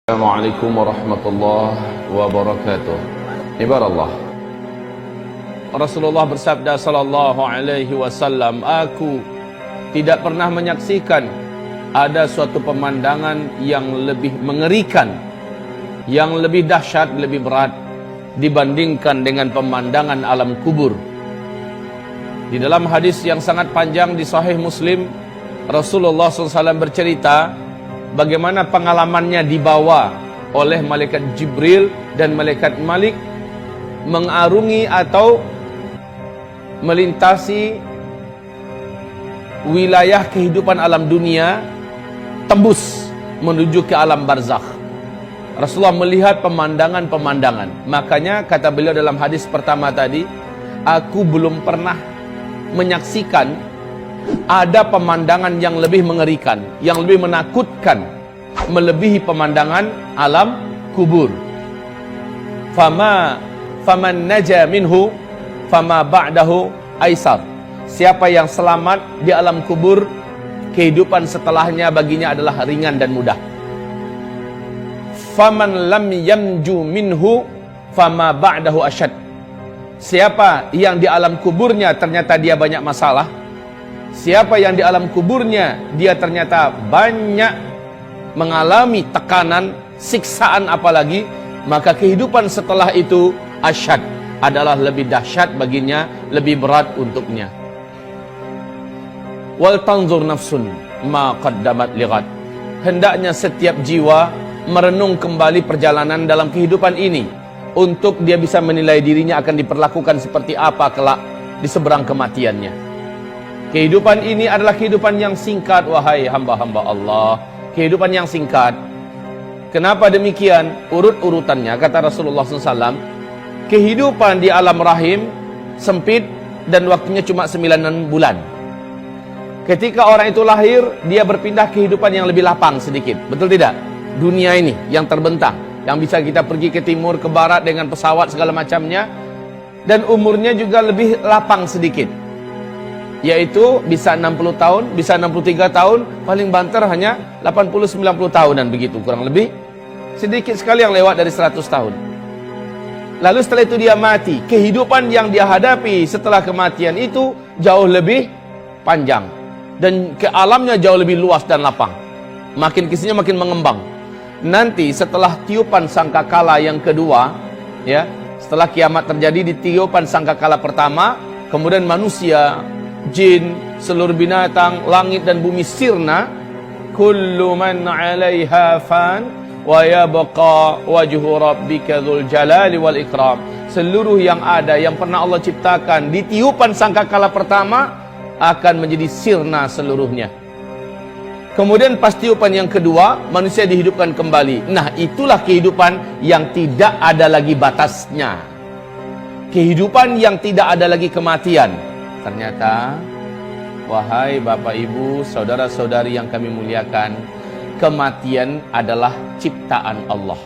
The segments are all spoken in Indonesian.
Assalamualaikum warahmatullahi wabarakatuh. Ibarat Rasulullah bersabda sallallahu alaihi wasallam, aku tidak pernah menyaksikan ada suatu pemandangan yang lebih mengerikan, yang lebih dahsyat, lebih berat dibandingkan dengan pemandangan alam kubur. Di dalam hadis yang sangat panjang di Sahih Muslim, Rasulullah SAW bercerita bagaimana pengalamannya dibawa oleh malaikat Jibril dan malaikat Malik mengarungi atau melintasi wilayah kehidupan alam dunia, tembus menuju ke alam barzakh. Rasulullah melihat pemandangan-pemandangan. Makanya kata beliau dalam hadis pertama tadi, aku belum pernah menyaksikan ada pemandangan yang lebih mengerikan, yang lebih menakutkan, melebihi pemandangan alam kubur. Faman naja minhu fama ba'dahu aisar. Siapa yang selamat di alam kubur, kehidupan setelahnya baginya adalah ringan dan mudah. Faman lam yamju minhu fama ba'dahu asyad. Siapa yang di alam kuburnya ternyata dia banyak masalah, siapa yang di alam kuburnya dia ternyata banyak mengalami tekanan, siksaan apalagi, maka kehidupan setelah itu asyad, adalah lebih dahsyat baginya, lebih berat untuknya. Wal tanzur nafsun ma qaddamat lighad. Hendaknya setiap jiwa merenung kembali perjalanan dalam kehidupan ini, untuk dia bisa menilai dirinya akan diperlakukan seperti apa kelak di seberang kematiannya. Kehidupan ini adalah kehidupan yang singkat, wahai hamba-hamba Allah. Kehidupan yang singkat. Kenapa demikian? Urut-urutannya, kata Rasulullah SAW, kehidupan di alam rahim sempit dan waktunya cuma 9 bulan. Ketika orang itu lahir, dia berpindah kehidupan yang lebih lapang sedikit. Betul tidak? Dunia ini yang terbentang, yang bisa kita pergi ke timur, ke barat dengan pesawat segala macamnya, dan umurnya juga lebih lapang sedikit, yaitu bisa 60 tahun, bisa 63 tahun, paling banter hanya 80-90 tahunan begitu, kurang lebih. Sedikit sekali yang lewat dari 100 tahun. Lalu setelah itu dia mati. Kehidupan yang dia hadapi setelah kematian itu jauh lebih panjang, dan ke alamnya jauh lebih luas dan lapang. Makin kesini makin mengembang. Nanti setelah tiupan sangkakala yang kedua, ya, setelah kiamat terjadi di tiupan sangkakala pertama, kemudian manusia, jin, seluruh binatang, langit dan bumi sirna. Kullu man 'alaiha fan wa yabqa wajhu rabbika dzul jalali wal ikram. Seluruh yang ada, yang pernah Allah ciptakan di tiupan sangkakala pertama akan menjadi sirna seluruhnya. Kemudian pas tiupan yang kedua, manusia dihidupkan kembali. Nah, itulah kehidupan yang tidak ada lagi batasnya. Kehidupan yang tidak ada lagi kematian. Ternyata, wahai Bapak Ibu, saudara-saudari yang kami muliakan, kematian adalah ciptaan Allah.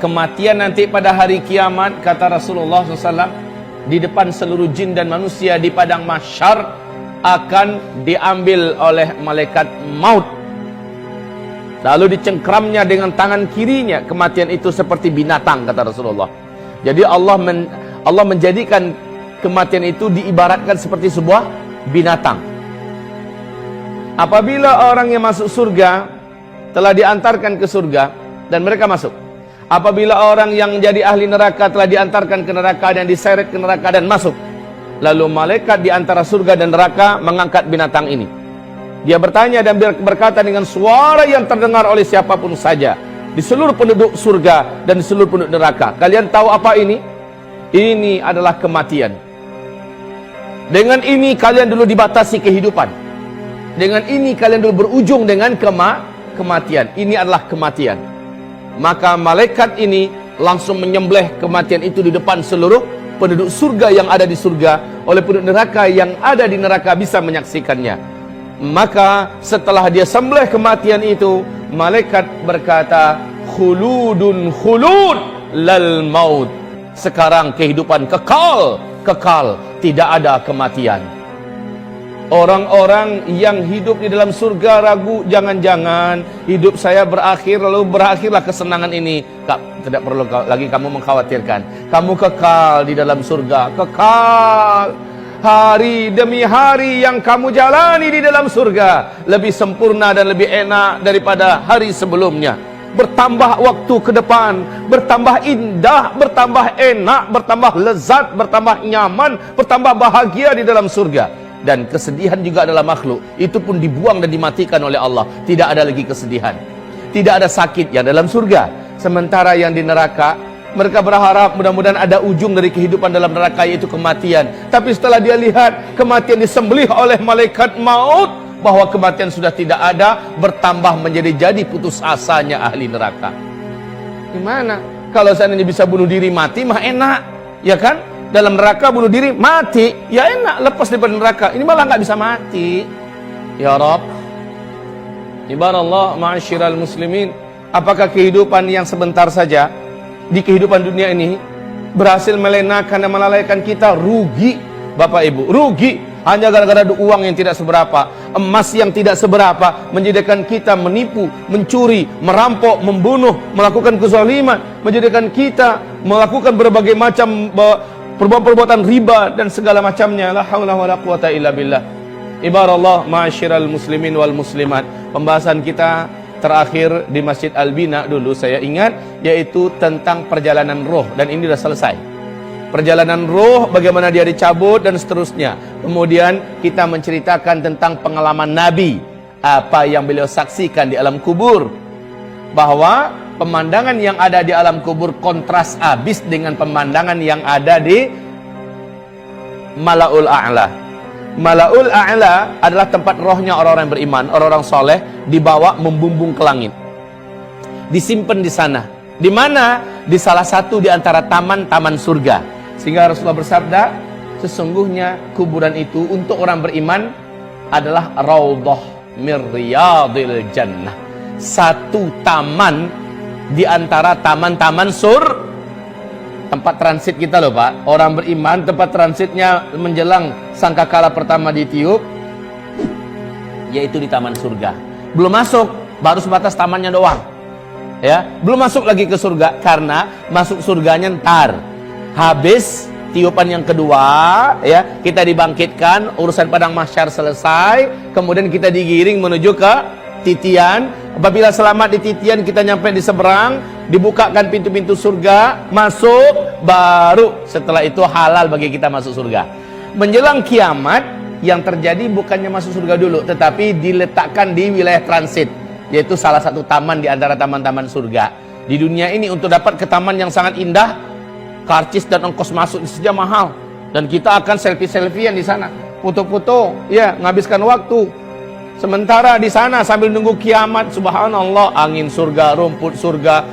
Kematian nanti pada hari kiamat, kata Rasulullah SAW, di depan seluruh jin dan manusia di padang mahsyar akan diambil oleh malaikat maut. Lalu dicengkramnya dengan tangan kirinya. Kematian itu seperti binatang, kata Rasulullah. Jadi Allah menjadikan kematian itu diibaratkan seperti sebuah binatang. Apabila orang yang masuk surga telah diantarkan ke surga dan mereka masuk. Apabila orang yang jadi ahli neraka telah diantarkan ke neraka dan diseret ke neraka dan masuk. Lalu malaikat di antara surga dan neraka mengangkat binatang ini. Dia bertanya dan berkata dengan suara yang terdengar oleh siapapun saja di seluruh penduduk surga dan di seluruh penduduk neraka. Kalian tahu apa ini? Ini adalah kematian. Dengan ini kalian dulu dibatasi kehidupan. Dengan ini kalian dulu berujung dengan kematian. Ini adalah kematian. Maka malaikat ini langsung menyembelih kematian itu di depan seluruh penduduk surga yang ada di surga, oleh penduduk neraka yang ada di neraka bisa menyaksikannya. Maka setelah dia sembelih kematian itu, malaikat berkata, khuludun khulud lal maut. Sekarang kehidupan kekal, tidak ada kematian. Orang-orang yang hidup di dalam surga ragu, jangan-jangan hidup saya berakhir lalu berakhirlah kesenangan ini. Tidak perlu lagi kamu mengkhawatirkan. Kamu kekal di dalam surga, kekal. Hari demi hari yang kamu jalani di dalam surga lebih sempurna dan lebih enak daripada hari sebelumnya. Bertambah waktu ke depan, bertambah indah, bertambah enak, bertambah lezat, bertambah nyaman, bertambah bahagia di dalam surga. Dan kesedihan juga adalah makhluk, itu pun dibuang dan dimatikan oleh Allah. Tidak ada lagi kesedihan, tidak ada sakit yang dalam surga. Sementara yang di neraka, mereka berharap mudah-mudahan ada ujung dari kehidupan dalam neraka, yaitu kematian. Tapi setelah dia lihat kematian disembelih oleh malaikat maut, bahwa kematian sudah tidak ada, bertambah menjadi putus asanya ahli neraka. Gimana? Kalau seandainya bisa bunuh diri mati mah enak, ya kan? Dalam neraka bunuh diri mati, ya enak, lepas daripada neraka. Ini malah nggak bisa mati. Ya Rabb, ibarat ma'asyiral muslimin, apakah kehidupan yang sebentar saja di kehidupan dunia ini berhasil melenakan dan melalaikan kita? Rugi, Bapak Ibu, rugi. Hanya gara-gara uang yang tidak seberapa, emas yang tidak seberapa, menjadikan kita menipu, mencuri, merampok, membunuh, melakukan kezaliman, menjadikan kita melakukan berbagai macam perbuatan riba dan segala macamnya. La haula wala quwata illa billah. Ibarallah ma'asyiral muslimin wal muslimat. Pembahasan kita terakhir di Masjid Al-Bina dulu saya ingat, yaitu tentang perjalanan roh, dan ini sudah selesai. Perjalanan roh, bagaimana dia dicabut dan seterusnya. Kemudian kita menceritakan tentang pengalaman Nabi, apa yang beliau saksikan di alam kubur, bahwa pemandangan yang ada di alam kubur kontras habis dengan pemandangan yang ada di Mala'ul A'la. Mala'ul A'la adalah tempat rohnya orang-orang beriman, orang-orang soleh, dibawa membumbung ke langit, disimpan di sana. Di mana? Di salah satu di antara taman-taman surga. Sehingga Rasulullah bersabda, sesungguhnya kuburan itu untuk orang beriman adalah raudhah mir riyadil jannah. Satu taman di antara taman-taman tempat transit kita loh Pak. Orang beriman tempat transitnya menjelang sangkakala pertama ditiup, yaitu di taman surga. Belum masuk, baru sebatas tamannya doang, ya, belum masuk lagi ke surga, karena masuk surganya ntar habis tiupan yang kedua, ya, kita dibangkitkan, urusan padang mahsyar selesai, kemudian kita digiring menuju ke titian. Apabila selamat di titian, kita nyampe di seberang, dibukakan pintu-pintu surga, masuk, baru setelah itu halal bagi kita masuk surga. Menjelang kiamat, yang terjadi bukannya masuk surga dulu, tetapi diletakkan di wilayah transit, yaitu salah satu taman di antara taman-taman surga. Di dunia ini untuk dapat ke taman yang sangat indah, karcis dan ongkos masuk saja mahal, dan kita akan selfie-selfiean di sana, foto-foto, ya, menghabiskan waktu. Sementara di sana sambil nunggu kiamat, subhanallah, angin surga, rumput surga,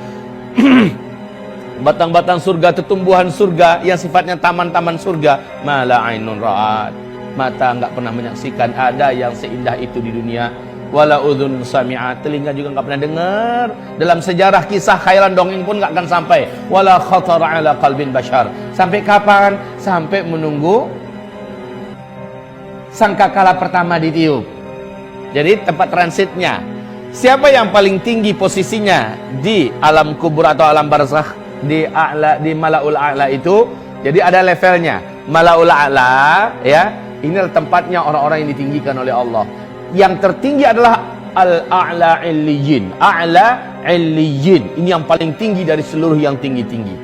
batang-batang surga, tumbuhan surga yang sifatnya taman-taman surga, mala ainun ra'at, mata enggak pernah menyaksikan ada yang seindah itu di dunia. Wala udhun sami'at, telinga juga enggak pernah dengar. Dalam sejarah kisah khayalan dongeng pun enggak akan sampai. Wala khatara ala qalbin bashar. Sampai kapan? Sampai menunggu sangkakala pertama ditiup. Jadi tempat transitnya, siapa yang paling tinggi posisinya di alam kubur atau alam barzakh, di a'la, di Mala'ul A'la itu. Jadi ada levelnya. Mala'ul A'la, ya, inilah tempatnya orang-orang yang ditinggikan oleh Allah. Yang tertinggi adalah Al-A'la Illiyin. A'la Illiyin, ini yang paling tinggi dari seluruh yang tinggi-tinggi.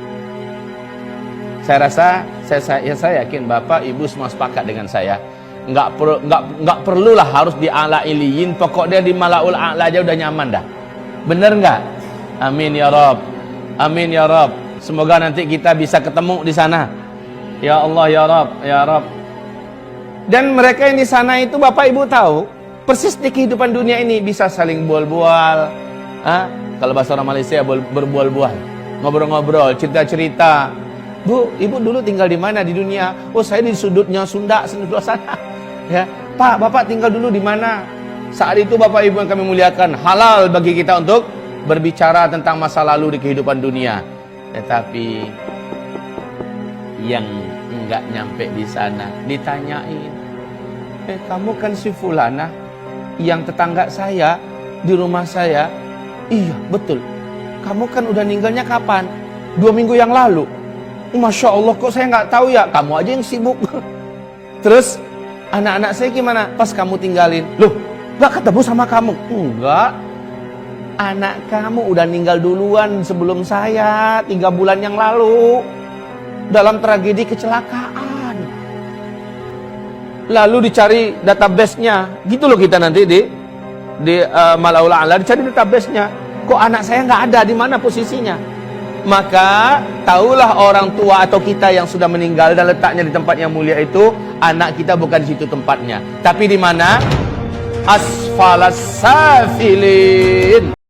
Saya rasa, saya yakin Bapak Ibu semua sepakat dengan saya. Nggak perlulah harus di A'la Illiyin, pokoknya di Mala'ul A'la aja udah nyaman dah. Bener nggak? Amin ya Rabb. Amin ya Rabb. Semoga nanti kita bisa ketemu di sana. Ya Allah ya Rabb, ya Rabb. Dan mereka yang di sana itu Bapak Ibu tahu, persis di kehidupan dunia ini bisa saling bual-bual. Kalau bahasa orang Malaysia, berbual-bual, ngobrol-ngobrol, cerita-cerita. Bu, Ibu dulu tinggal di mana di dunia? Oh, saya di sudutnya Sunda, sebelah sana. Ya, Pak, Bapak tinggal dulu di mana? Saat itu Bapak Ibu yang kami muliakan, halal bagi kita untuk berbicara tentang masa lalu di kehidupan dunia. Tetapi yang enggak nyampe di sana ditanyain, Kamu kan si Fulana yang tetangga saya di rumah saya. Iya, betul. Kamu kan udah ninggalnya kapan? 2 minggu yang lalu. Masya Allah, kok saya nggak tahu ya? Kamu aja yang sibuk. Terus anak-anak saya gimana pas kamu tinggalin? Loh, nggak ketemu sama kamu? Enggak. Anak kamu udah meninggal duluan sebelum saya 3 bulan yang lalu dalam tragedi kecelakaan. Lalu dicari database-nya, gitu loh kita nanti di Malaul A'la dicari database-nya. Kok anak saya nggak ada, di mana posisinya? Maka tahulah orang tua atau kita yang sudah meninggal dan letaknya di tempat yang mulia itu, anak kita bukan di situ tempatnya, tapi di mana? Asfalas safilin.